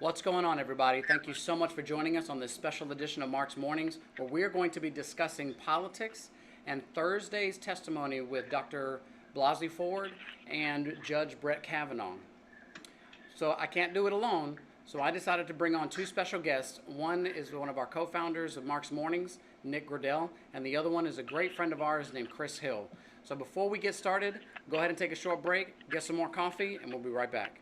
What's going on, everybody? Thank you so much for joining us on this special edition of Mark's Mornings, where we're going to be discussing politics and Thursday's testimony with Dr. Blasey Ford and Judge Brett Kavanaugh. So I can't do it alone, so I decided to bring on two special guests. One is one of our co-founders of Mark's Mornings, Nick Gradell, and the other one is a great friend of ours named Chris Hill. So before we get started, go ahead and take a short break, get some more coffee, and we'll be right back.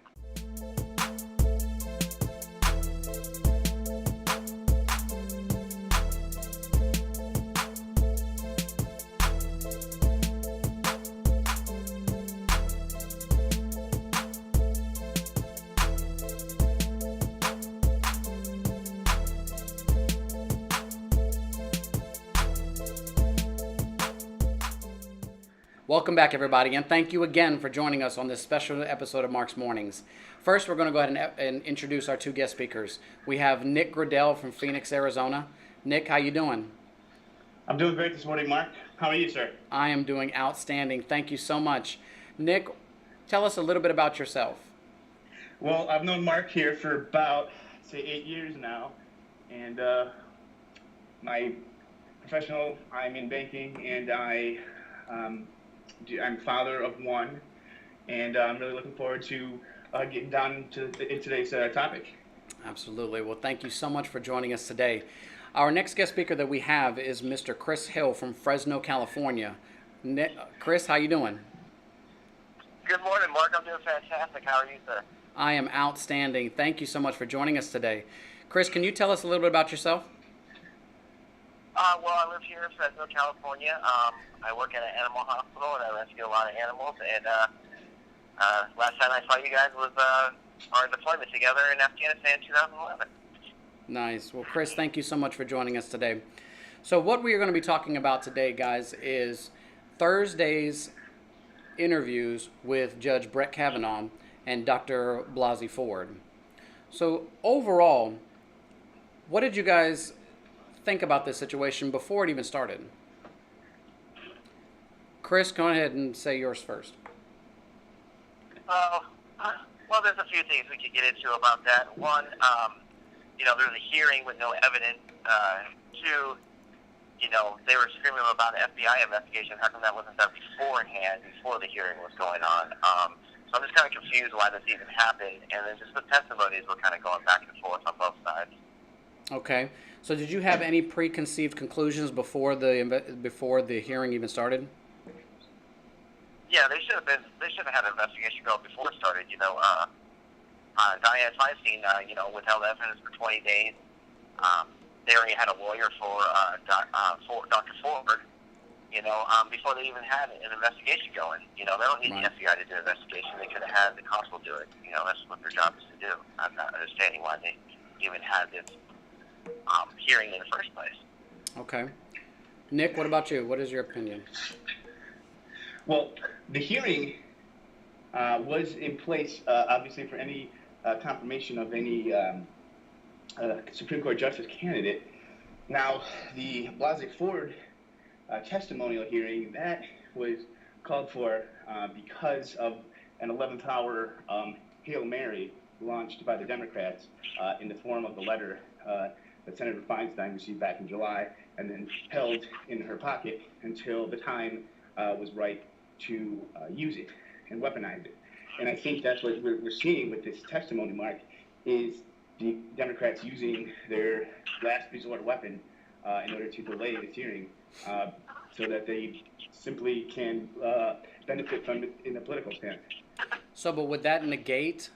Welcome back, everybody, and thank you again for joining us on this special episode of Mark's Mornings. First, we're going to go ahead and introduce our two guest speakers. We have Nick Gradell from Phoenix, Arizona. Nick, how you doing? I'm doing great this morning, Mark. How are you, sir? I am doing outstanding. Thank you so much. Nick, tell us a little bit about yourself. Well, I've known Mark here for about, say, 8 years now, and my professional, I'm in banking, and I'm father of one, and I'm really looking forward to getting down to in today's topic. Absolutely. Well, thank you so much for joining us today. Our next guest speaker that we have is Mr. Chris Hill from Fresno, California. Chris, how you doing? Good morning, Mark. I'm doing fantastic. How are you, sir? I am outstanding. Thank you so much for joining us today. Chris, can you tell us a little bit about yourself? Well, I live here in Fresno, California. I work at an animal hospital, and I rescue a lot of animals. And last time I saw you guys was our deployment together in Afghanistan in 2011. Nice. Well, Chris, thank you so much for joining us today. So what we are going to be talking about today, guys, is Thursday's interviews with Judge Brett Kavanaugh and Dr. Blasey Ford. So overall, what did you guys think about this situation before it even started? Chris, go ahead and say yours first. Well, there's a few things we could get into about that. One, there's a hearing with no evidence. Two, they were screaming about an FBI investigation. How come that wasn't done beforehand, before the hearing was going on? So I'm just kind of confused why this even happened. And then just the testimonies were kind of going back and forth on both sides. Okay. So did you have any preconceived conclusions before the hearing even started? Yeah, they should have had an investigation go before it started. Diane Feinstein, withheld evidence for 20 days. They already had a lawyer for Dr. Ford. Before they even had an investigation going. They don't need the FBI to do an investigation. They could have had the consul do it. That's what their job is to do. I'm not understanding why they even had this hearing in the first place. Okay. Nick, what about you? What is your opinion? Well, the hearing was in place, obviously, for any confirmation of any Supreme Court justice candidate. Now, the Blasey Ford testimonial hearing, that was called for because of an 11th hour Hail Mary launched by the Democrats in the form of the letter that Senator Feinstein received back in July and then held in her pocket until the time was right to use it and weaponize it. And I think that's what we're seeing with this testimony, Mark, is the Democrats using their last resort weapon in order to delay this hearing so that they simply can benefit from it in a political stance. So, but would that negate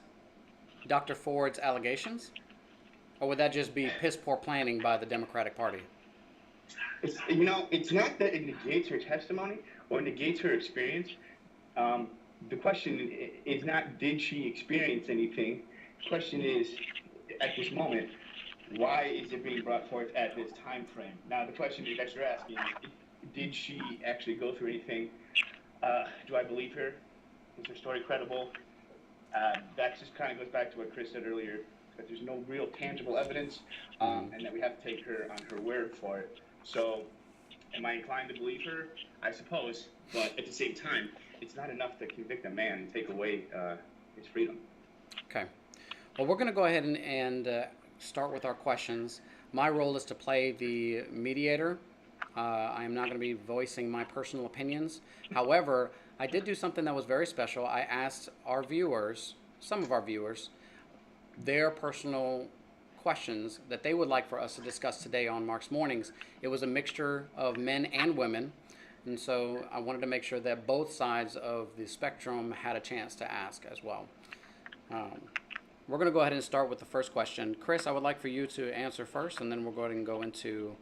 Dr. Ford's allegations? Or would that just be piss poor planning by the Democratic Party? It's not that it negates her testimony or negates her experience. The question is not, did she experience anything? The question is, at this moment, why is it being brought forth at this time frame? Now, the question that you're asking, did she actually go through anything? Do I believe her? Is her story credible? That just kind of goes back to what Chris said earlier, that there's no real tangible evidence, and that we have to take her on her word for it. So, am I inclined to believe her? I suppose, but at the same time, it's not enough to convict a man and take away his freedom. Okay. Well, we're going to go ahead and start with our questions. My role is to play the mediator. I am not going to be voicing my personal opinions. However, I did do something that was very special. I asked our viewers, some of our viewers, their personal questions that they would like for us to discuss today on Mark's Mornings. It was a mixture of men and women, and so I wanted to make sure that both sides of the spectrum had a chance to ask as well. We're going to go ahead and start with the first question. Chris, I would like for you to answer first, and then we'll go ahead and go into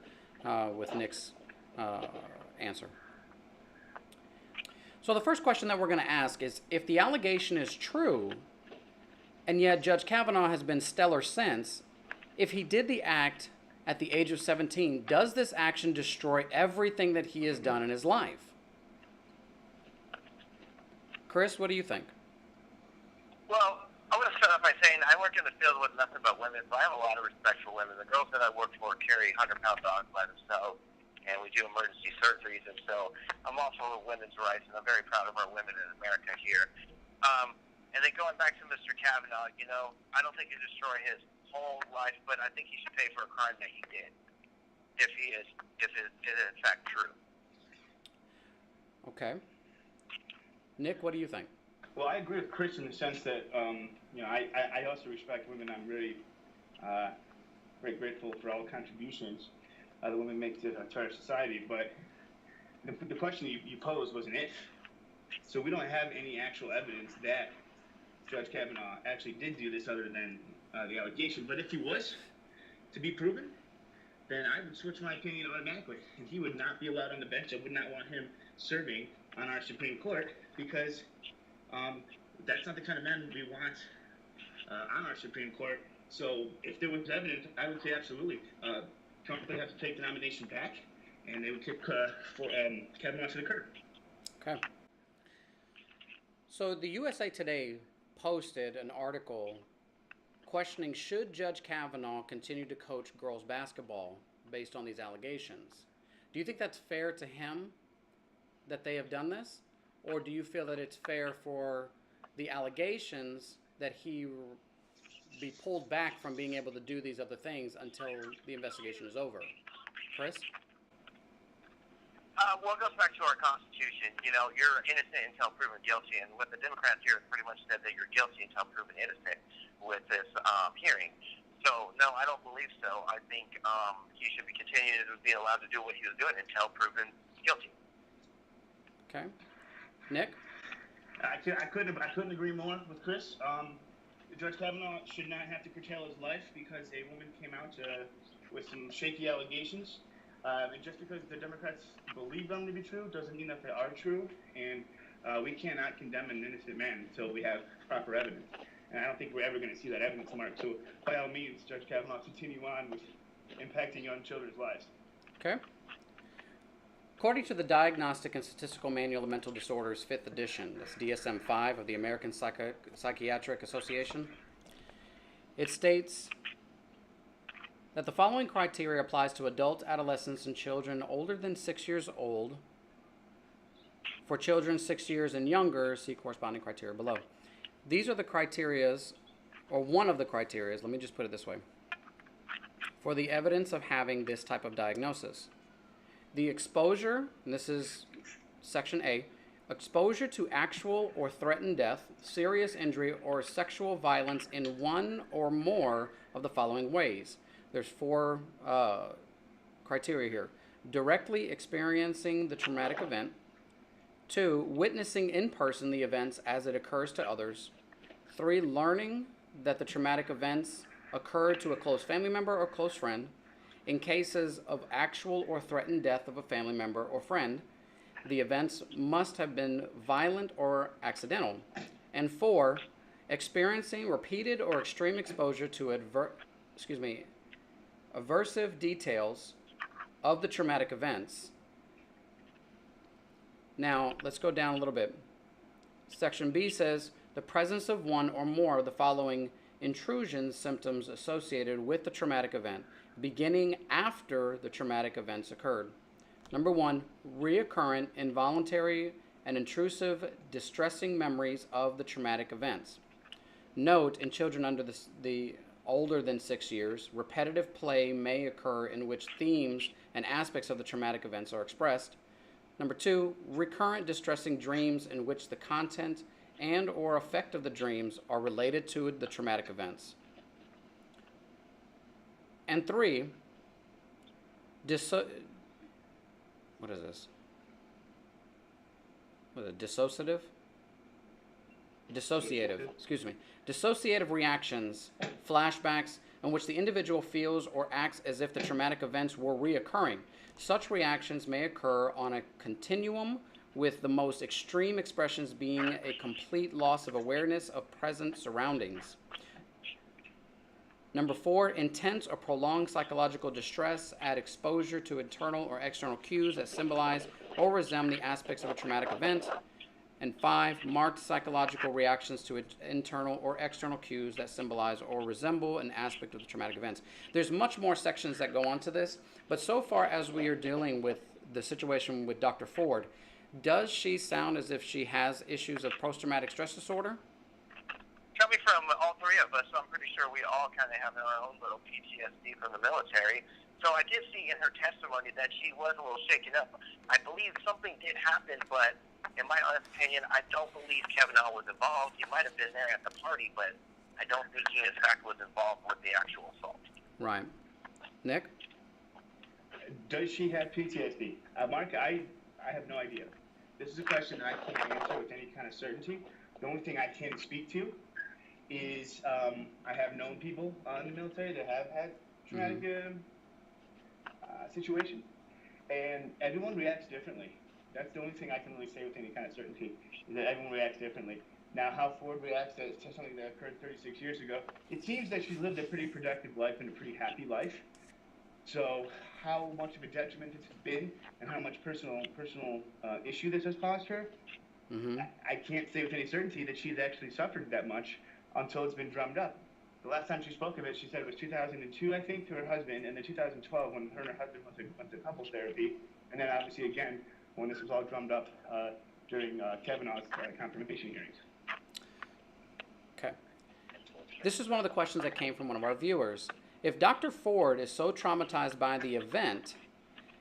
with Nick's answer. So the first question that we're going to ask is, if the allegation is true, and yet Judge Kavanaugh has been stellar since, if he did the act at the age of 17, does this action destroy everything that he has done in his life? Chris, what do you think? Well, I want to start off by saying I work in the field with nothing but women, so I have a lot of respect for women. The girls that I work for carry 100-pound dogs by themselves, and we do emergency surgeries, and so I'm all for women's rights, and I'm very proud of our women in America here. And then going back to Mr. Kavanaugh, I don't think it destroy his whole life, but I think he should pay for a crime that he did, if it is in fact true. Okay. Nick, what do you think? Well, I agree with Chris in the sense that, I also respect women. I'm really very grateful for all the contributions that women make to our society. But the question you posed was an if. So we don't have any actual evidence that Judge Kavanaugh actually did do this other than the allegation. But if he was to be proven, then I would switch my opinion automatically. And he would not be allowed on the bench. I would not want him serving on our Supreme Court because that's not the kind of man we want on our Supreme Court. So if there was evidence, I would say absolutely. Trump would have to take the nomination back, and they would kick Kavanaugh to the curb. Okay. So the USA Today posted an article questioning, should Judge Kavanaugh continue to coach girls basketball based on these allegations? Do you think that's fair to him that they have done this? Or do you feel that it's fair for the allegations that he be pulled back from being able to do these other things until the investigation is over? Chris? Well, it goes back to our Constitution. You're innocent until proven guilty, and what the Democrats here have pretty much said that you're guilty until proven innocent with this hearing. So, no, I don't believe so. I think he should be continuing to be allowed to do what he was doing until proven guilty. Okay. Nick? I couldn't agree more with Chris. Judge Kavanaugh should not have to curtail his life because a woman came out with some shaky allegations. And just because the Democrats believe them to be true doesn't mean that they are true. And we cannot condemn an innocent man until we have proper evidence. And I don't think we're ever going to see that evidence, Mark. So by all means, Judge Kavanaugh, continue on with impacting young children's lives. Okay. According to the Diagnostic and Statistical Manual of Mental Disorders, 5th edition, that's DSM-5 of the American Psychiatric Association, it states that the following criteria applies to adults, adolescents, and children older than 6 years old. For children 6 years and younger, see corresponding criteria below. These are the criterias, or one of the criterias, let me just put it this way, for the evidence of having this type of diagnosis. The exposure, and this is section A, exposure to actual or threatened death, serious injury, or sexual violence in one or more of the following ways. There's 4 criteria here. Directly experiencing the traumatic event. 2, witnessing in person the events as it occurs to others. 3, learning that the traumatic events occurred to a close family member or close friend. In cases of actual or threatened death of a family member or friend, the events must have been violent or accidental. And 4, experiencing repeated or extreme exposure to aversive details of the traumatic events. Now, let's go down a little bit. Section B says, the presence of one or more of the following intrusion symptoms associated with the traumatic event, beginning after the traumatic events occurred. Number 1, reoccurrent, involuntary, and intrusive, distressing memories of the traumatic events. Note, in children under the older than 6 years, repetitive play may occur in which themes and aspects of the traumatic events are expressed. Number 2, recurrent distressing dreams in which the content and or effect of the dreams are related to the traumatic events. And 3, what is this? What is it? Dissociative reactions, flashbacks, in which the individual feels or acts as if the traumatic events were reoccurring. Such reactions may occur on a continuum, with the most extreme expressions being a complete loss of awareness of present surroundings. Number 4, intense or prolonged psychological distress at exposure to internal or external cues that symbolize or resemble the aspects of a traumatic event. And 5, marked psychological reactions to internal or external cues that symbolize or resemble an aspect of the traumatic events. There's much more sections that go on to this, but so far as we are dealing with the situation with Dr. Ford, does she sound as if she has issues of post-traumatic stress disorder? Coming from all three of us, I'm pretty sure we all kind of have our own little PTSD from the military. So I did see in her testimony that she was a little shaken up. I believe something did happen, but in my honest opinion, I don't believe Kavanaugh was involved. He might have been there at the party, but I don't think he, in fact, was involved with the actual assault. Right. Nick? Does she have PTSD? Mark, I have no idea. This is a question that I can't answer with any kind of certainty. The only thing I can speak to is I have known people in the military that have had traumatic situations, and everyone reacts differently. That's the only thing I can really say with any kind of certainty, is that everyone reacts differently. Now, how Ford reacts to something that occurred 36 years ago, it seems that she lived a pretty productive life and a pretty happy life. So how much of a detriment it's been and how much personal issue this has caused her, I can't say with any certainty that she's actually suffered that much until it's been drummed up. The last time she spoke of it, she said it was 2002, I think, to her husband, and then 2012 when her and her husband went to couples therapy, and then obviously again when this was all drummed up during Kavanaugh's confirmation hearings. Okay. This is one of the questions that came from one of our viewers. If Dr. Ford is so traumatized by the event,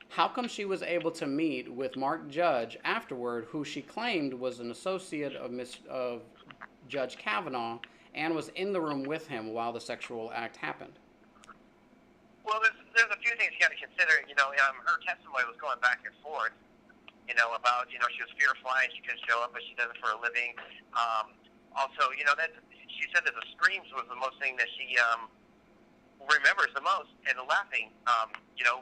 how come she was able to meet with Mark Judge afterward, who she claimed was an associate of Judge Kavanaugh, and was in the room with him while the sexual act happened? Well, there's a few things you got to consider. Her testimony was going back and forth, about, she was fear flying, she couldn't show up, but she does it for a living. Also, that she said that the screams was the most thing that she remembers the most, and the laughing,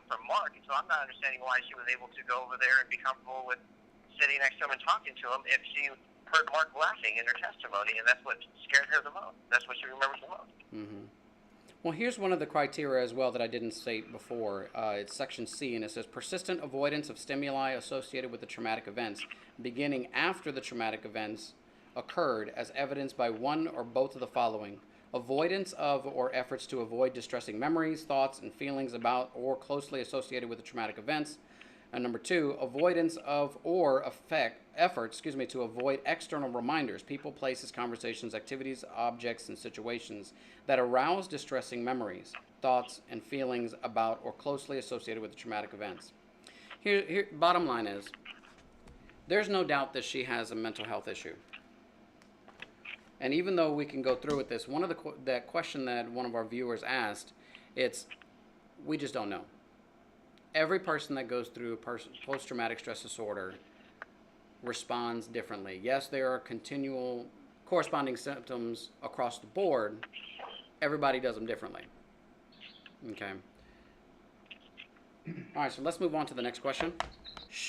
from Mark. So I'm not understanding why she was able to go over there and be comfortable with sitting next to him and talking to him if she heard Mark laughing in her testimony, and that's what scared her the most. That's what she remembers the most. Mm-hmm. Well, here's one of the criteria as well that I didn't state before. It's section C, and it says persistent avoidance of stimuli associated with the traumatic events, beginning after the traumatic events occurred, as evidenced by one or both of the following: avoidance of or efforts to avoid distressing memories, thoughts, and feelings about or closely associated with the traumatic events. And number 2, avoidance of or efforts to avoid external reminders, people, places, conversations, activities, objects, and situations that arouse distressing memories, thoughts, and feelings about or closely associated with the traumatic events. Here, bottom line is, there's no doubt that she has a mental health issue. And even though we can go through with this, one of that question that one of our viewers asked, we just don't know. Every person that goes through post-traumatic stress disorder responds differently. Yes, there are continual corresponding symptoms across the board. Everybody does them differently. Okay. All right, so let's move on to the next question.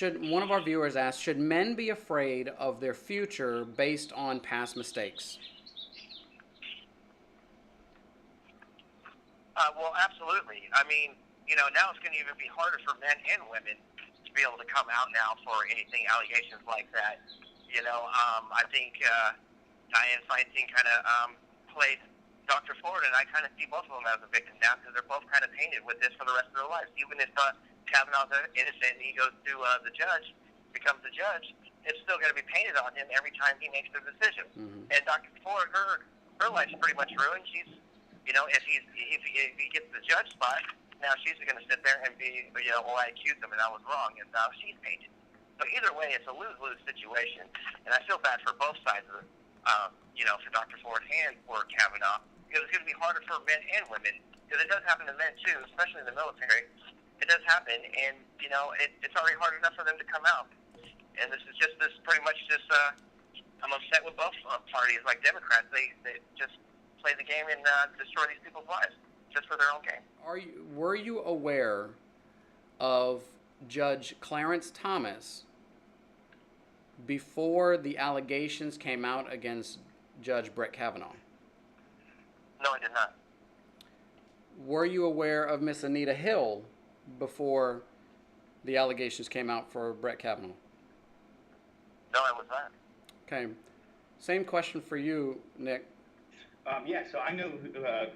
One of our viewers asked, should men be afraid of their future based on past mistakes? Well, absolutely. I mean, now it's going to even be harder for men and women to be able to come out now for allegations like that. I think Diane Feinstein kind of played Dr. Ford, and I kind of see both of them as a victim now because they're both kind of painted with this for the rest of their lives. Even if Kavanaugh's innocent and he goes to the judge, becomes the judge, it's still going to be painted on him every time he makes the decision. Mm-hmm. And Dr. Ford, her her life's pretty much ruined. She's, if he gets the judge spot, now she's going to sit there and be, well, I accused him and I was wrong, and now she's tainted. So either way, it's a lose-lose situation, and I feel bad for both sides of it. For Dr. Ford and for Kavanaugh, because it's going to be harder for men and women, because it does happen to men too, especially in the military. It does happen, and it's already hard enough for them to come out. And this is pretty much just. I'm upset with both parties, like Democrats. They just play the game and destroy these people's lives just for their own gain. Were you aware of Judge Clarence Thomas before the allegations came out against Judge Brett Kavanaugh? No, I did not. Were you aware of Miss Anita Hill before the allegations came out for Brett Kavanaugh? No, I was not. Okay. Same question for you, Nick. So I know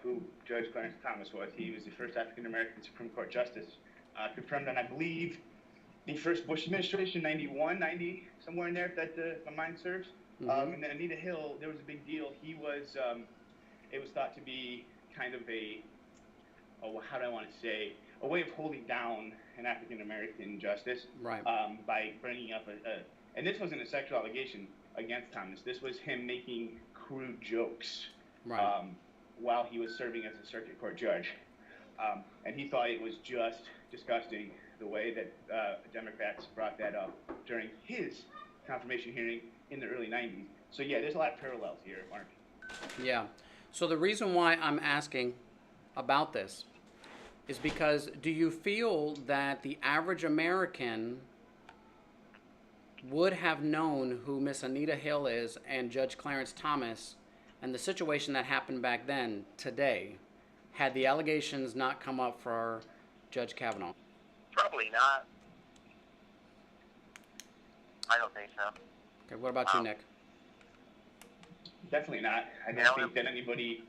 who Judge Clarence Thomas was. He was the first African-American Supreme Court Justice, confirmed on, I believe, the first Bush administration, 91, 90, somewhere in there, if that my mind serves. Mm-hmm. And then Anita Hill, there was a big deal. He was, it was thought to be kind of how do I want to say, a way of holding down an African-American justice. Right. By bringing up and this wasn't a sexual allegation against Thomas. This was him making crude jokes. Right. While he was serving as a circuit court judge. And he thought it was just disgusting the way that Democrats brought that up during his confirmation hearing in the early 90s. So, yeah, there's a lot of parallels here, Mark. Yeah. So the reason why I'm asking about this is because do you feel that the average American would have known who Miss Anita Hill is and Judge Clarence Thomas and the situation that happened back then today had the allegations not come up for Judge Kavanaugh? Probably not. I don't think so. Okay, what about you, Nick? Definitely not. I don't think that anybody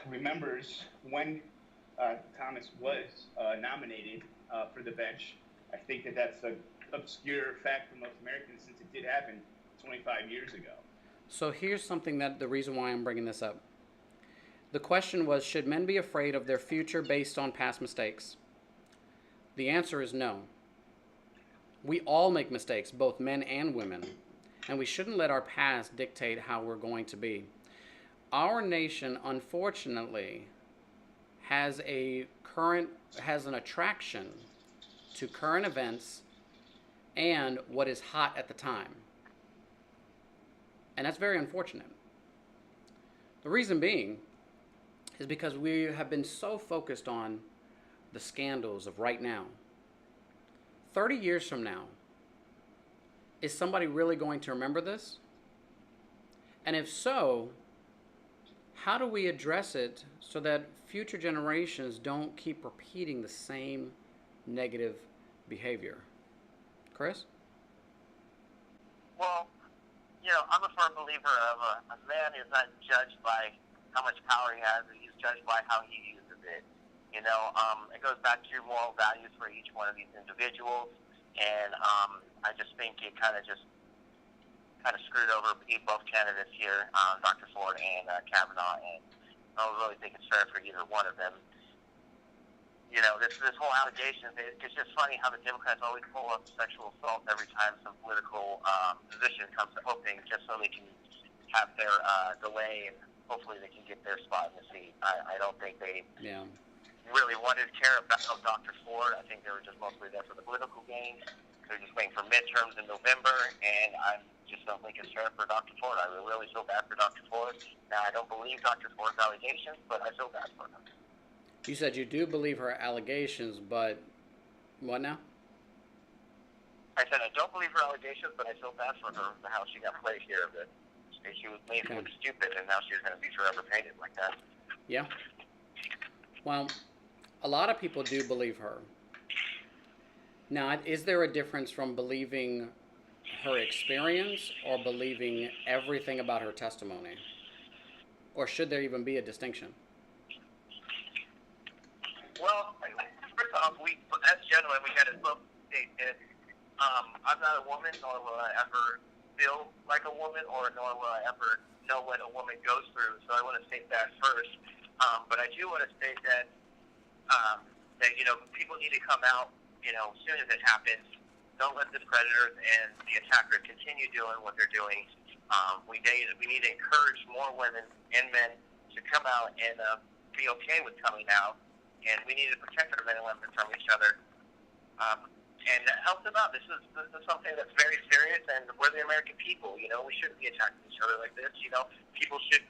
remembers when Thomas was nominated for the bench. I think that that's an obscure fact for most Americans since it did happen 25 years ago. So here's something that the reason why I'm bringing this up. The question was, should men be afraid of their future based on past mistakes? The answer is no. We all make mistakes, both men and women, and we shouldn't let our past dictate how we're going to be. Our nation, unfortunately, has an attraction to current events and what is hot at the time. And that's very unfortunate. The reason being is because we have been so focused on the scandals of right now. 30 years from now, is somebody really going to remember this? And if so, how do we address it so that future generations don't keep repeating the same negative behavior? Chris? Well, I'm a firm believer of a man is not judged by how much power he has, he's judged by how he uses it. It goes back to your moral values for each one of these individuals, and I just think it kind of screwed over both candidates here, Dr. Ford and Kavanaugh, and I don't really think it's fair for either one of them. This whole allegation, it's just funny how the Democrats always pull up sexual assault every time some political position comes to opening, just so they can have their delay and hopefully they can get their spot in the seat. I don't think they really wanted to care about Dr. Ford. I think they were just mostly there for the political gain. They're just waiting for midterms in November, and I just don't think it's fair for Dr. Ford. I really feel bad for Dr. Ford. Now, I don't believe Dr. Ford's allegations, but I feel bad for him. You said you do believe her allegations, but what now? I said I don't believe her allegations, but I feel bad for her, how she got played here. That she was made to look stupid, and now she's going to be forever painted like that. Yeah. Well, a lot of people do believe her. Now, is there a difference from believing her experience or believing everything about her testimony? Or should there even be a distinction? Well, first off, as gentlemen, we got to both state that I'm not a woman, nor will I ever feel like a woman, or nor will I ever know what a woman goes through. So I want to state that first. But I do want to state that people need to come out as soon as it happens. Don't let the predators and the attacker continue doing what they're doing. We need to encourage more women and men to come out and be okay with coming out, and we need to protect our men and women from each other and help them out. This is something that's very serious, and we're the American people. We shouldn't be attacking each other like this. People should,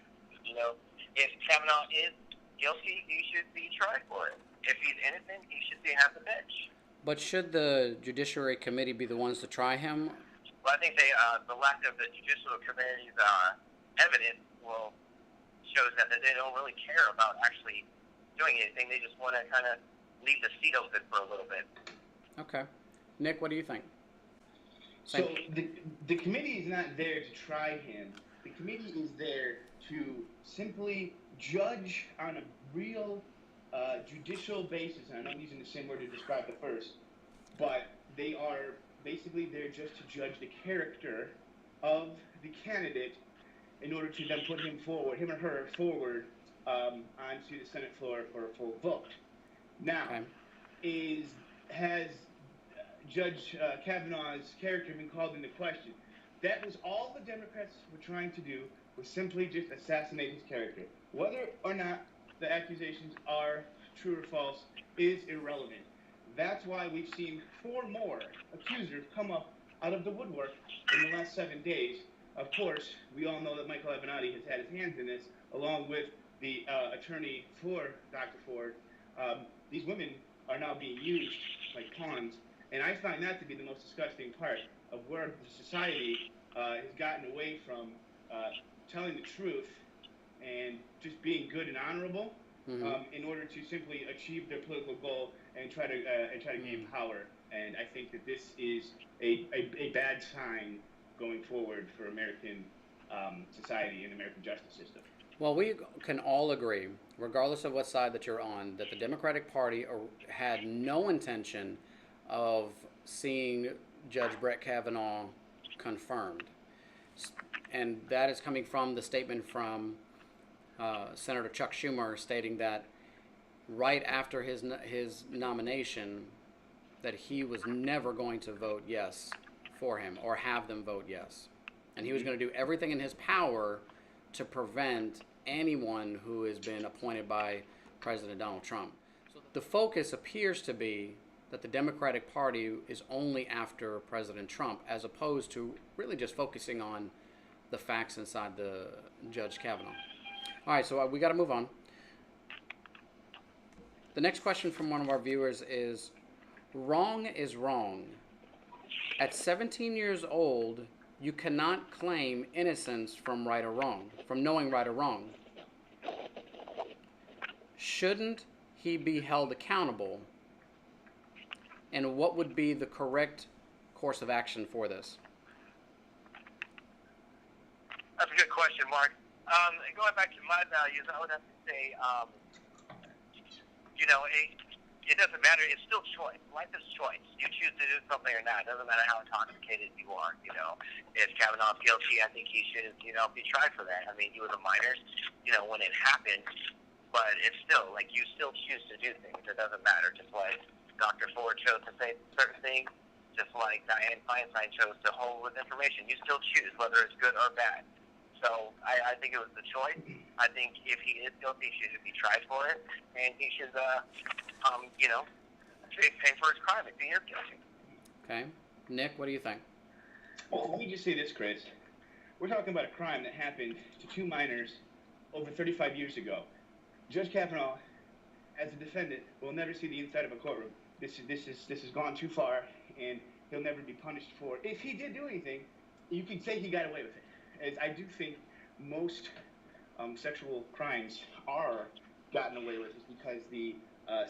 if Kavanaugh is guilty, he should be tried for it. If he's innocent, he should have the bench. But should the Judiciary Committee be the ones to try him? Well, I think the lack of the Judicial Committee's evidence shows that they don't really care about actually doing anything. They just want to kind of leave the seat open for a little bit. Okay. Nick, what do you think? So the committee is not there to try him. The committee is there to simply judge on a real judicial basis. And I'm using the same word to describe the first, but they are basically there just to judge the character of the candidate in order to then put him or her forward onto the Senate floor for a full vote. Now, has Judge Kavanaugh's character been called into question? That was all the Democrats were trying to do, was simply just assassinate his character. Whether or not the accusations are true or false is irrelevant. That's why we've seen 4 more accusers come up out of the woodwork in the last 7 days. Of course, we all know that Michael Avenatti has had his hands in this, along with the attorney for Dr. Ford. These women are now being used like pawns, and I find that to be the most disgusting part of where the society has gotten away from telling the truth and just being good and honorable in order to simply achieve their political goal and try to gain power. And I think that this is a bad sign going forward for American society and American justice system. Well, we can all agree, regardless of what side that you're on, that the Democratic Party had no intention of seeing Judge Brett Kavanaugh confirmed. And that is coming from the statement from Senator Chuck Schumer stating that right after his nomination, that he was never going to vote yes for him or have them vote yes. And he was going to do everything in his power to prevent anyone who has been appointed by President Donald Trump. So the focus appears to be that the Democratic Party is only after President Trump, as opposed to really just focusing on the facts inside the Judge Kavanaugh. All right, so we got to move on. The next question from one of our viewers is, wrong is wrong. At 17 years old, you cannot claim innocence from right or wrong, from knowing right or wrong. Shouldn't he be held accountable? And what would be the correct course of action for this? That's a good question, Mark. Going back to my values, I would have to say, it doesn't matter. It's still choice. Life is choice. You choose to do something or not. It doesn't matter how intoxicated you are. If Kavanaugh's guilty, I think he should, be tried for that. I mean, he was a minor, when it happened, but it's still, you still choose to do things. It doesn't matter. Just like Dr. Ford chose to say certain things, just like Dianne Feinstein chose to hold with information. You still choose whether it's good or bad. So I think it was the choice. I think if he is guilty, he should be tried for it, and he should, pay for his crime if he is guilty. Okay. Nick, what do you think? Well, let me just say this, Chris. We're talking about a crime that happened to 2 minors over 35 years ago. Judge Kavanaugh, as a defendant, will never see the inside of a courtroom. This has gone too far, and he'll never be punished for it. If he did do anything, you can say he got away with it. As I do think most sexual crimes are gotten away with is because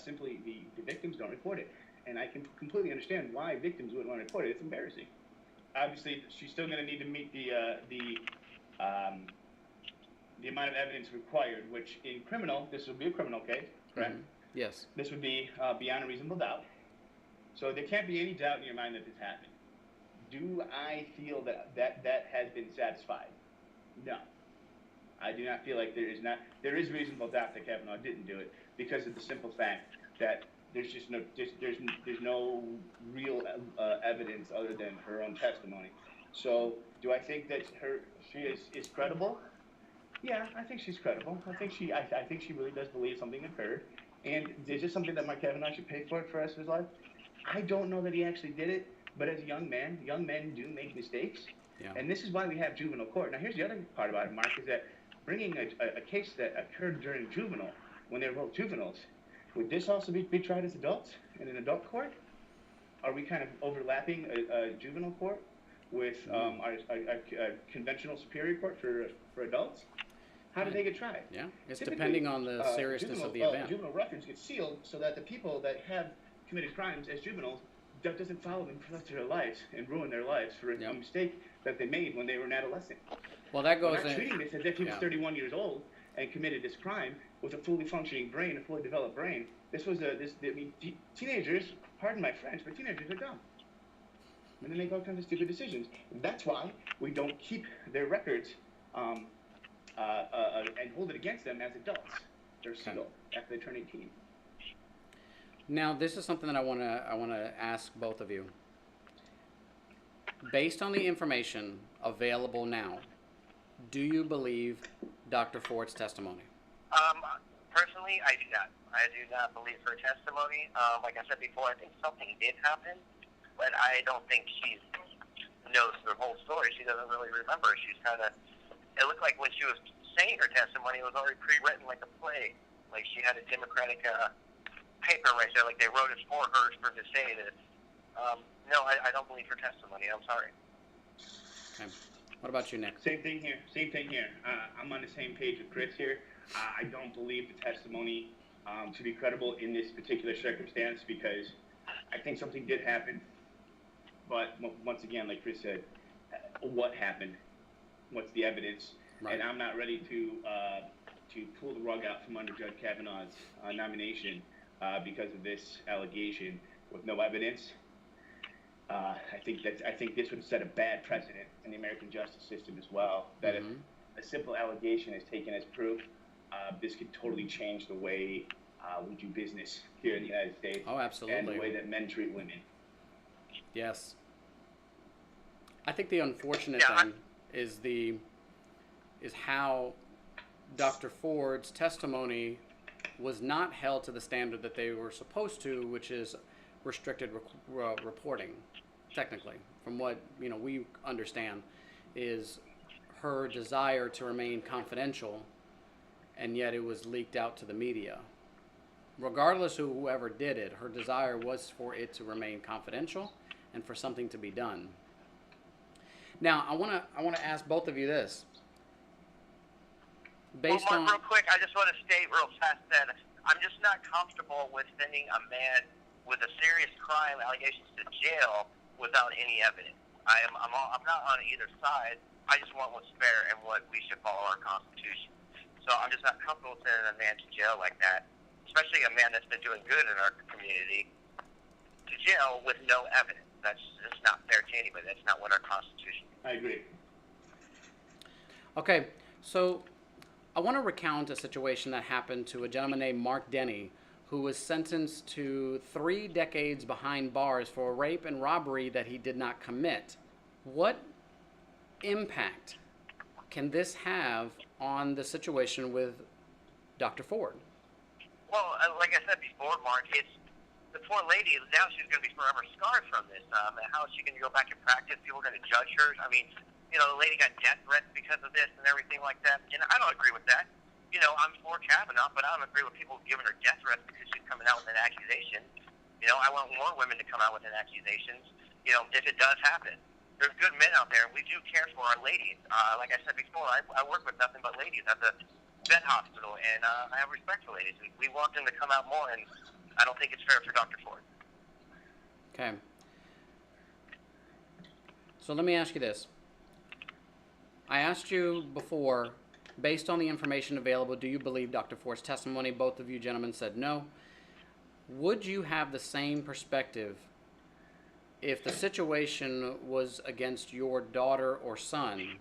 simply the victims don't report it. And I can completely understand why victims wouldn't want to report it. It's embarrassing. Obviously, she's still going to need to meet the amount of evidence required, which in criminal, this would be a criminal case, correct? Mm-hmm. Yes. This would be beyond a reasonable doubt. So there can't be any doubt in your mind that this happened. Do I feel that has been satisfied? No. I do not feel like there is reasonable doubt that Kavanaugh didn't do it because of the simple fact that there's no real evidence other than her own testimony. So do I think that she is credible? Yeah, I think she's credible. I think she really does believe something occurred. And is this something that Mark Kavanaugh should pay for the rest of his life? I don't know that he actually did it, but as a young men do make mistakes. Yeah. And this is why we have juvenile court. Now, here's the other part about it, Mark, is that bringing a case that occurred during juvenile, when they were both juveniles, would this also be tried as adults in an adult court? Are we kind of overlapping a juvenile court with our conventional superior court for adults? How do they get tried? Yeah, it's Typically, depending on the seriousness of the event. Juvenile records get sealed so that the people that have committed crimes as juveniles, that doesn't follow them for the rest of their lives and ruin their lives for a mistake that they made when they were an adolescent. Well, that goes We're not treating this as if he was 31 years old and committed this crime with a fully functioning brain, a fully developed brain. Teenagers, pardon my French, but teenagers are dumb. And they make all kinds of stupid decisions. That's why we don't keep their records and hold it against them as adults. They're sealed after they turn 18. Now, this is something that I want to ask both of you. Based on the information available now, do you believe Dr. Ford's testimony? Personally, I do not. I do not believe her testimony. Like I said before, I think something did happen, but I don't think she knows the whole story. She doesn't really remember. She's kind of. It looked like when she was saying her testimony, it was already pre-written like a play. Like she had a Democratic paper right there, like they wrote it for her to say this. No, I don't believe her testimony. I'm sorry. Okay. What about you, Nick? Same thing here. I'm on the same page with Chris here. I don't believe the testimony to be credible in this particular circumstance because I think something did happen. But once again, like Chris said, what happened? What's the evidence? Right. And I'm not ready to pull the rug out from under Judge Kavanaugh's nomination because of this allegation with no evidence. I think this would set a bad precedent in the American justice system as well. That if a simple allegation is taken as proof, this could totally change the way we do business here in the United States. Oh, absolutely. And the way that men treat women. Yes. I think the unfortunate thing is how Dr. Ford's testimony was not held to the standard that they were supposed to, which is restricted reporting. Technically, from what we understand, is her desire to remain confidential, and yet it was leaked out to the media. Regardless of whoever did it, her desire was for it to remain confidential and for something to be done. Now, I want to ask both of you this. Based Mark, real quick, I just want to state real fast that I'm just not comfortable with sending a man with a serious crime allegations to jail without any evidence. I'm not on either side. I just want what's fair and what we should follow our Constitution. So I'm just not comfortable sending a man to jail like that, especially a man that's been doing good in our community, to jail with no evidence. That's just not fair to anybody. That's not what our Constitution is. I agree. Okay, so I want to recount a situation that happened to a gentleman named Mark Denny, who was sentenced to 3 decades behind bars for rape and robbery that he did not commit. What impact can this have on the situation with Dr. Ford? Well, like I said before, Mark, it's the poor lady. Now she's going to be forever scarred from this. How is she going to go back and practice? People are going to judge her. I mean, the lady got death threats because of this and everything like that. And I don't agree with that. I'm for Kavanaugh, but I don't agree with people giving her death threats because she's coming out with an accusation. I want more women to come out with an accusations, if it does happen. There's good men out there. We do care for our ladies. Like I said before, I work with nothing but ladies at the vet hospital, and I have respect for ladies. We want them to come out more, and I don't think it's fair for Dr. Ford. Okay. So let me ask you this. I asked you before, based on the information available, do you believe Dr. Ford's testimony? Both of you gentlemen said no. Would you have the same perspective if the situation was against your daughter or son,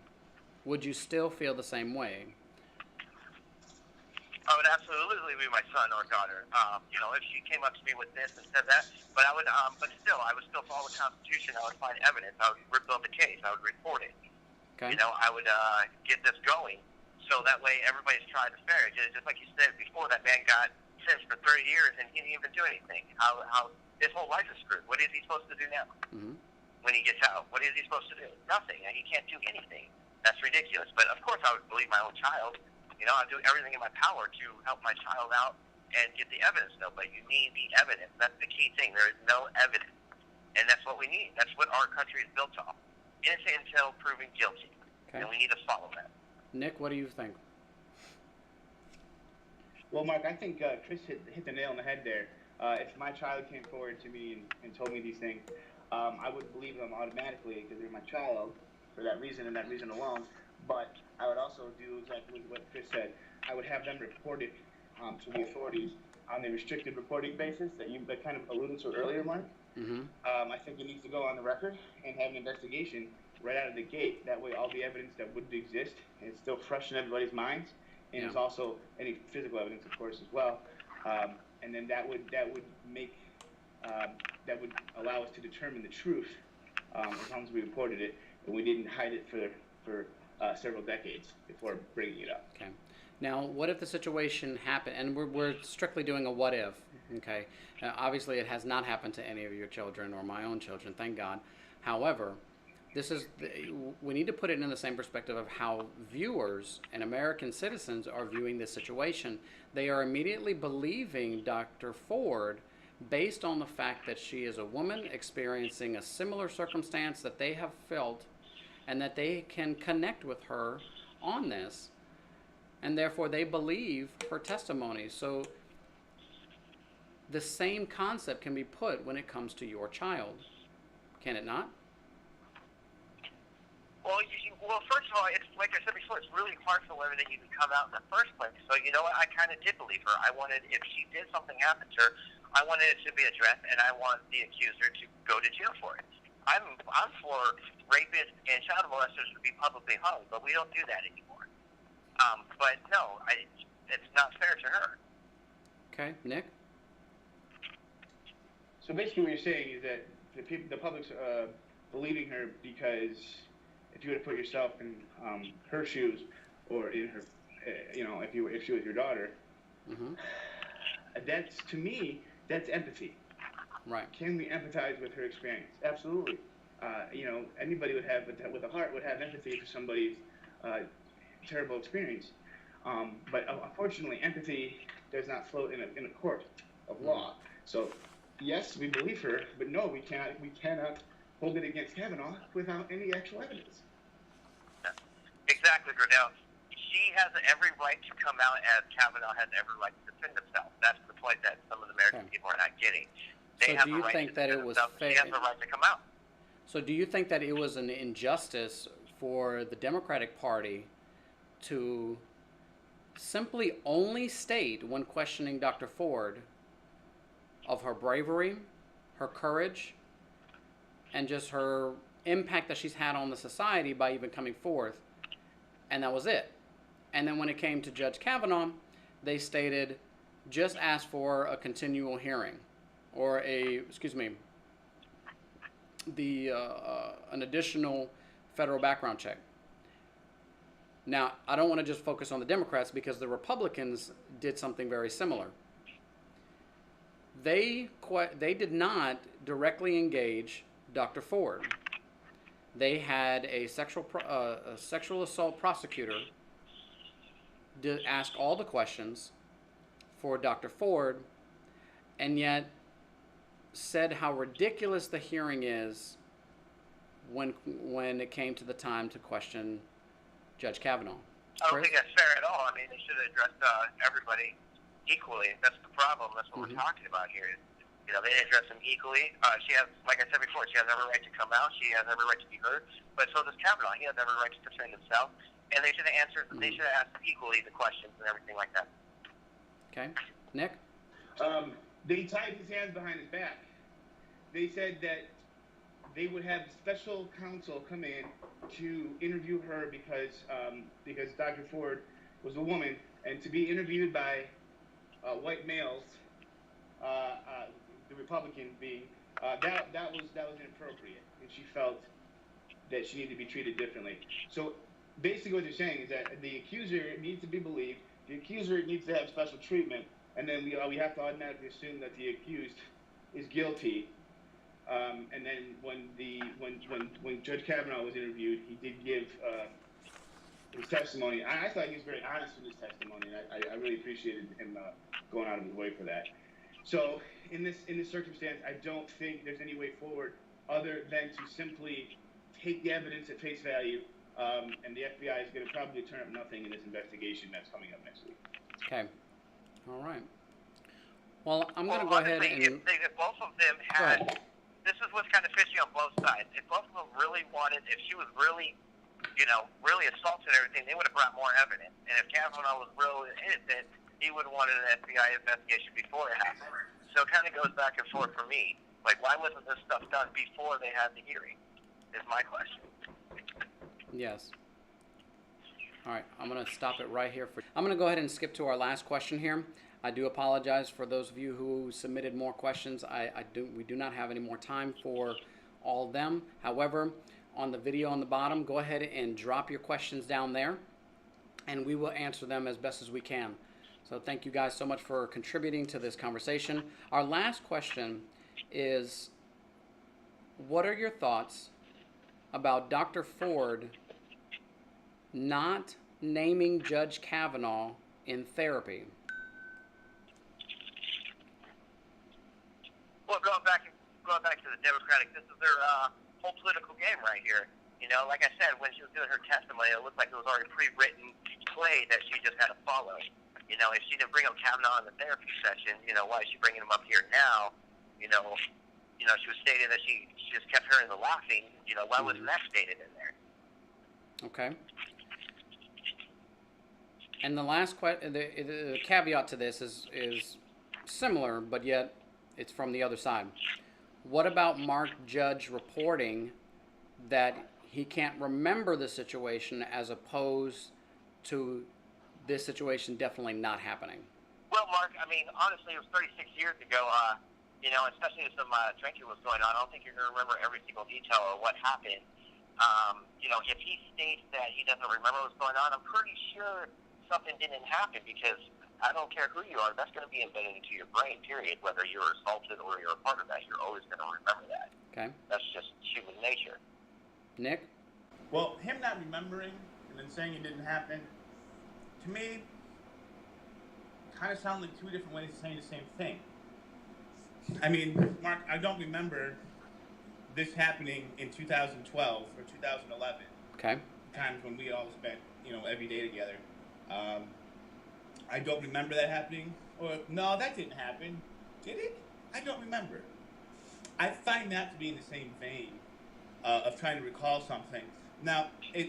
would you still feel the same way? I would absolutely be my son or daughter. If she came up to me with this and said that, but I would still follow the Constitution. I would find evidence. I would rebuild the case. I would report it. Okay. I would get this going, so that way everybody's tried to fair. Just like you said before, that man got sentenced for 30 years and he didn't even do anything. How his whole life is screwed. What is he supposed to do now? Mm-hmm. When he gets out, what is he supposed to do? Nothing. He can't do anything. That's ridiculous. But of course, I would believe my own child. I'd do everything in my power to help my child out and get the evidence, though. But you need the evidence. That's the key thing. There is no evidence. And that's what we need. That's what our country is built on. Innocent until proven guilty. Okay. And we need to follow that. Nick, what do you think? Well, Mark, I think Chris hit the nail on the head there. If my child came forward to me and told me these things, I would believe them automatically because they're my child for that reason and that reason alone. But I would also do exactly what Chris said. I would have them report it to the authorities on the restricted reporting basis that you kind of alluded to earlier, Mark. Mm-hmm. I think it needs to go on the record and have an investigation right out of the gate. That way all the evidence that would exist is still fresh in everybody's minds. And there's also any physical evidence, of course, as well. And then that would allow us to determine the truth as long as we reported it and we didn't hide it for several decades before bringing it up. Okay. Now, what if the situation happened, and we're strictly doing a what if, okay? Obviously, it has not happened to any of your children or my own children, thank God. However, we need to put it in the same perspective of how viewers and American citizens are viewing this situation. They are immediately believing Dr. Ford based on the fact that she is a woman experiencing a similar circumstance that they have felt and that they can connect with her on this, and therefore they believe her testimony. So the same concept can be put when it comes to your child, can it not? Well, first of all, it's like I said before, it's really hard for women to even come out in the first place. So you know what? I kind of did believe her. I wanted, if she did something happen to her, I wanted it to be addressed, and I want the accuser to go to jail for it. I'm for rapists and child molesters to be publicly hung, but we don't do that anymore. But no, it's not fair to her. Okay, Nick. So basically, what you're saying is that the public's believing her because if you were to put yourself in her shoes, or in her, if she was your daughter, mm-hmm. That's, to me, that's empathy. Right. Can we empathize with her experience? Absolutely. Anybody with a heart would have empathy for somebody's terrible experience. But unfortunately, empathy does not float in a court of law. So, yes, we believe her, but no, we cannot hold it against Kavanaugh without any actual evidence. Exactly, Gradell. She has every right to come out as Kavanaugh has every right to defend himself. That's the point that some of the American people are not getting. They so do you think that it was fair? She has the right to come out. So do you think that it was an injustice for the Democratic Party to simply only state, when questioning Dr. Ford, of her bravery, her courage, and just her impact that she's had on the society by even coming forth, and that was it? And then when it came to Judge Kavanaugh, they stated, just ask for a continual hearing, or an additional federal background check. Now, I don't want to just focus on the Democrats because the Republicans did something very similar. They did not directly engage Dr. Ford. They had a sexual assault prosecutor ask all the questions for Dr. Ford, and yet said how ridiculous the hearing is when it came to the time to question Judge Kavanaugh. I don't think that's fair at all. I mean, they should have addressed everybody equally. That's the problem. That's what we're talking about here. They didn't address them equally. She has, like I said before, she has every right to come out. She has every right to be heard. But so does Kavanaugh. He has every right to defend himself. And they should have answered. They should have asked equally the questions and everything like that. Okay, Nick. They tied his hands behind his back. They said that they would have special counsel come in to interview her because Dr. Ford was a woman, and to be interviewed by white males, uh, uh, the Republican being, that was inappropriate, and she felt that she needed to be treated differently. So basically, what they're saying is that the accuser needs to be believed, the accuser needs to have special treatment, and then we have to automatically assume that the accused is guilty. And then when Judge Kavanaugh was interviewed, he did give his testimony. I thought he was very honest in his testimony, and I really appreciated him going out of his way for that. So in this circumstance, I don't think there's any way forward other than to simply take the evidence at face value, and the FBI is going to probably turn up nothing in this investigation that's coming up next week. Okay. All right. Well, I'm going to Well, go ahead honestly, and... if both of them had, this is what's kind of fishy on both sides. If both of them really wanted, if she was really, really assaulted and everything, they would have brought more evidence. And if Kavanaugh was really innocent, he would have wanted an FBI investigation before it happened. So it kind of goes back and forth for me. Like, why wasn't this stuff done before they had the hearing? Is my question. Yes. All right, I'm going to stop it right here. I'm going to go ahead and skip to our last question here. I do apologize for those of you who submitted more questions. We do not have any more time for all of them. However, on the video on the bottom, go ahead and drop your questions down there, and we will answer them as best as we can. So thank you guys so much for contributing to this conversation. Our last question is, what are your thoughts about Dr. Ford not naming Judge Kavanaugh in therapy? Well, going back to the Democratic, this is their whole political game right here. Like I said, when she was doing her testimony, it looked like it was already pre-written play that she just had to follow. If she didn't bring up Kavanaugh in the therapy session, why is she bringing him up here now? She was stating that she just kept hearing the laughing. Why wasn't that stated in there? Okay. And the last the caveat to this is similar, but yet it's from the other side. What about Mark Judge reporting that he can't remember the situation as opposed to this situation definitely not happening? Well, Mark, honestly, it was 36 years ago. Especially if some drinking was going on, I don't think you're going to remember every single detail or what happened. If he states that he doesn't remember what's going on, I'm pretty sure something didn't happen, because I don't care who you are, that's going to be embedded into your brain, period. Whether you're assaulted or you're a part of that, you're always going to remember that. Okay. That's just human nature. Nick? Well, him not remembering and then saying it didn't happen, to me, kind of sound like two different ways of saying the same thing. Mark, I don't remember this happening in 2012 or 2011. Okay. Times when we all spent, every day together. I don't remember that happening. Or, no, that didn't happen. Did it? I don't remember. I find that to be in the same vein of trying to recall something. Now,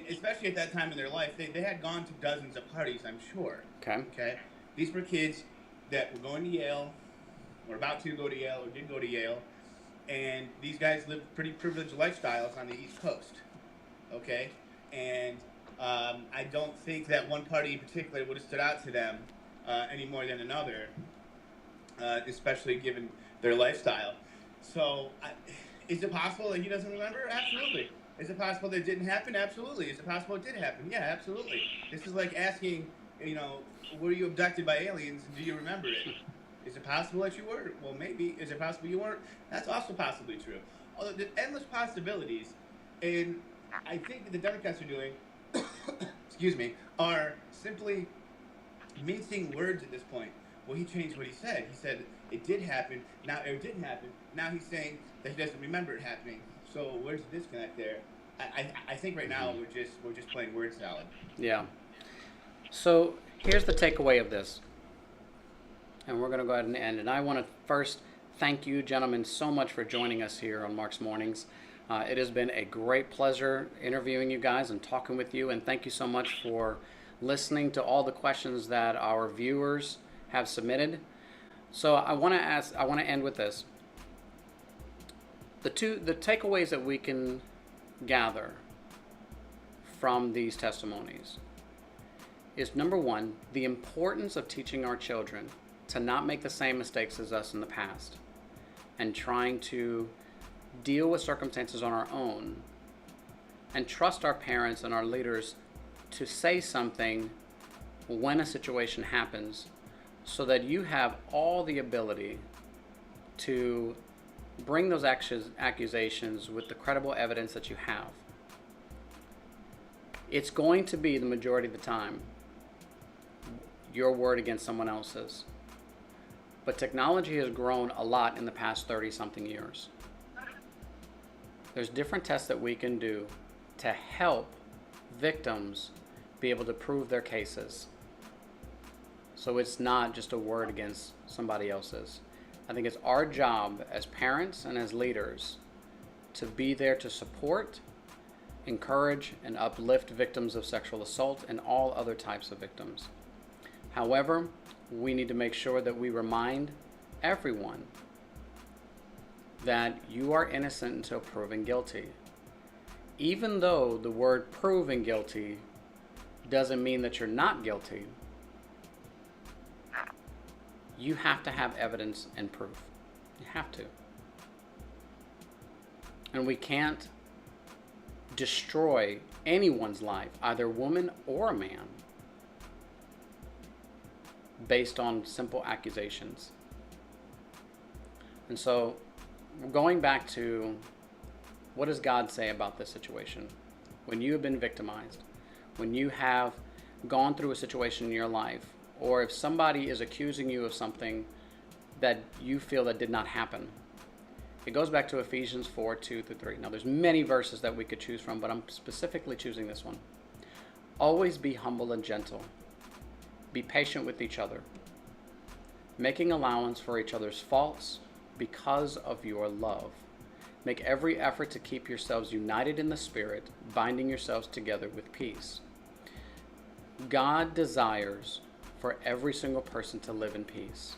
especially at that time in their life, they had gone to dozens of parties, I'm sure. Okay. These were kids that were going to Yale, or about to go to Yale, or did go to Yale, and these guys lived pretty privileged lifestyles on the East Coast. Okay? And I don't think that one party in particular would have stood out to them any more than another, especially given their lifestyle. So, is it possible that he doesn't remember? Absolutely. Is it possible that it didn't happen? Absolutely. Is it possible it did happen? Yeah, absolutely. This is like asking, were you abducted by aliens and do you remember it? Is it possible that you were? Well, maybe. Is it possible you weren't? That's also possibly true. Although there's endless possibilities, and I think that the Democrats are doing, excuse me, are simply mincing words at this point. Well, he changed what he said. He said it did happen. Now it didn't happen. Now he's saying that he doesn't remember it happening. So where's the disconnect there? I think right now we're just playing word salad. Yeah. So here's the takeaway of this, and we're going to go ahead and end. And I want to first thank you, gentlemen, so much for joining us here on Mark's Mornings. It has been a great pleasure interviewing you guys and talking with you, and thank you so much for listening to all the questions that our viewers have submitted. So I want to end with this. the takeaways that we can gather from these testimonies is, number one, the importance of teaching our children to not make the same mistakes as us in the past, and trying to deal with circumstances on our own, and trust our parents and our leaders to say something when a situation happens, so that you have all the ability to bring those accusations with the credible evidence that you have. It's going to be, the majority of the time, your word against someone else's. But technology has grown a lot in the past 30-something years. There's different tests that we can do to help victims be able to prove their cases. So it's not just a word against somebody else's. I think it's our job as parents and as leaders to be there to support, encourage, and uplift victims of sexual assault and all other types of victims. However, we need to make sure that we remind everyone that you are innocent until proven guilty. Even though the word proven guilty doesn't mean that you're not guilty, you have to have evidence and proof. You have to. And we can't destroy anyone's life, either woman or a man, based on simple accusations. And so, going back to, what does God say about this situation? When you have been victimized, when you have gone through a situation in your life, or if somebody is accusing you of something that you feel that did not happen, it goes back to Ephesians 4:2-3. Now, there's many verses that we could choose from, but I'm specifically choosing this one. Always be humble and gentle. Be patient with each other, making allowance for each other's faults because of your love. Make every effort to keep yourselves united in the Spirit, binding yourselves together with peace. God desires for every single person to live in peace.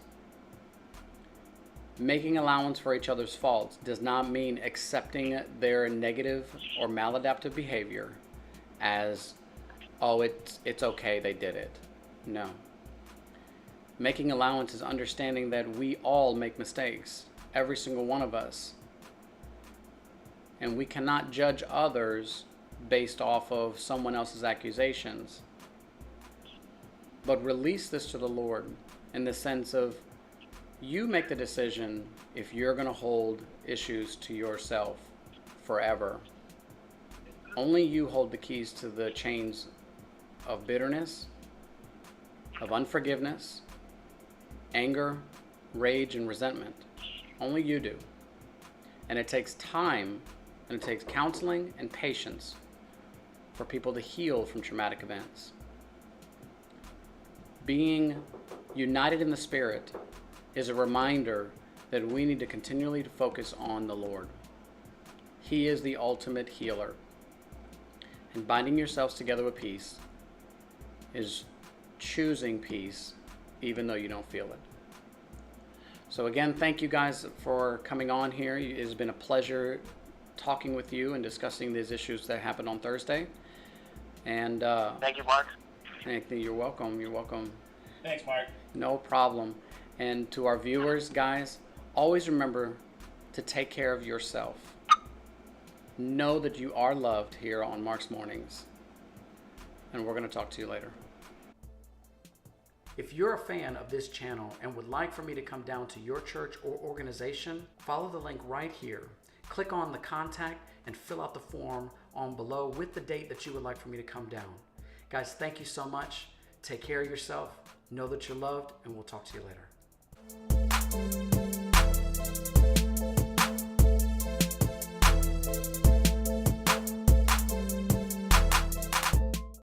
Making allowance for each other's faults does not mean accepting their negative or maladaptive behavior as, oh, it's okay, they did it. No. Making allowance is understanding that we all make mistakes, every single one of us. And we cannot judge others based off of someone else's accusations. But release this to the Lord in the sense of, you make the decision if you're going to hold issues to yourself forever. Only you hold the keys to the chains of bitterness, of unforgiveness, anger, rage, and resentment. Only you do. And it takes time, and it takes counseling and patience for people to heal from traumatic events. Being united in the Spirit is a reminder that we need to continually focus on the Lord. He is the ultimate healer. And binding yourselves together with peace is choosing peace even though you don't feel it. So again, thank you guys for coming on here. It has been a pleasure talking with you and discussing these issues that happened on Thursday. And Thank you, Mark. Anthony, you're welcome. You're welcome. Thanks, Mark. No problem. And to our viewers, guys, always remember to take care of yourself. Know that you are loved here on Mark's Mornings. And we're going to talk to you later. If you're a fan of this channel and would like for me to come down to your church or organization, follow the link right here. Click on the contact and fill out the form on below with the date that you would like for me to come down. Guys, thank you so much. Take care of yourself. Know that you're loved, and we'll talk to you later.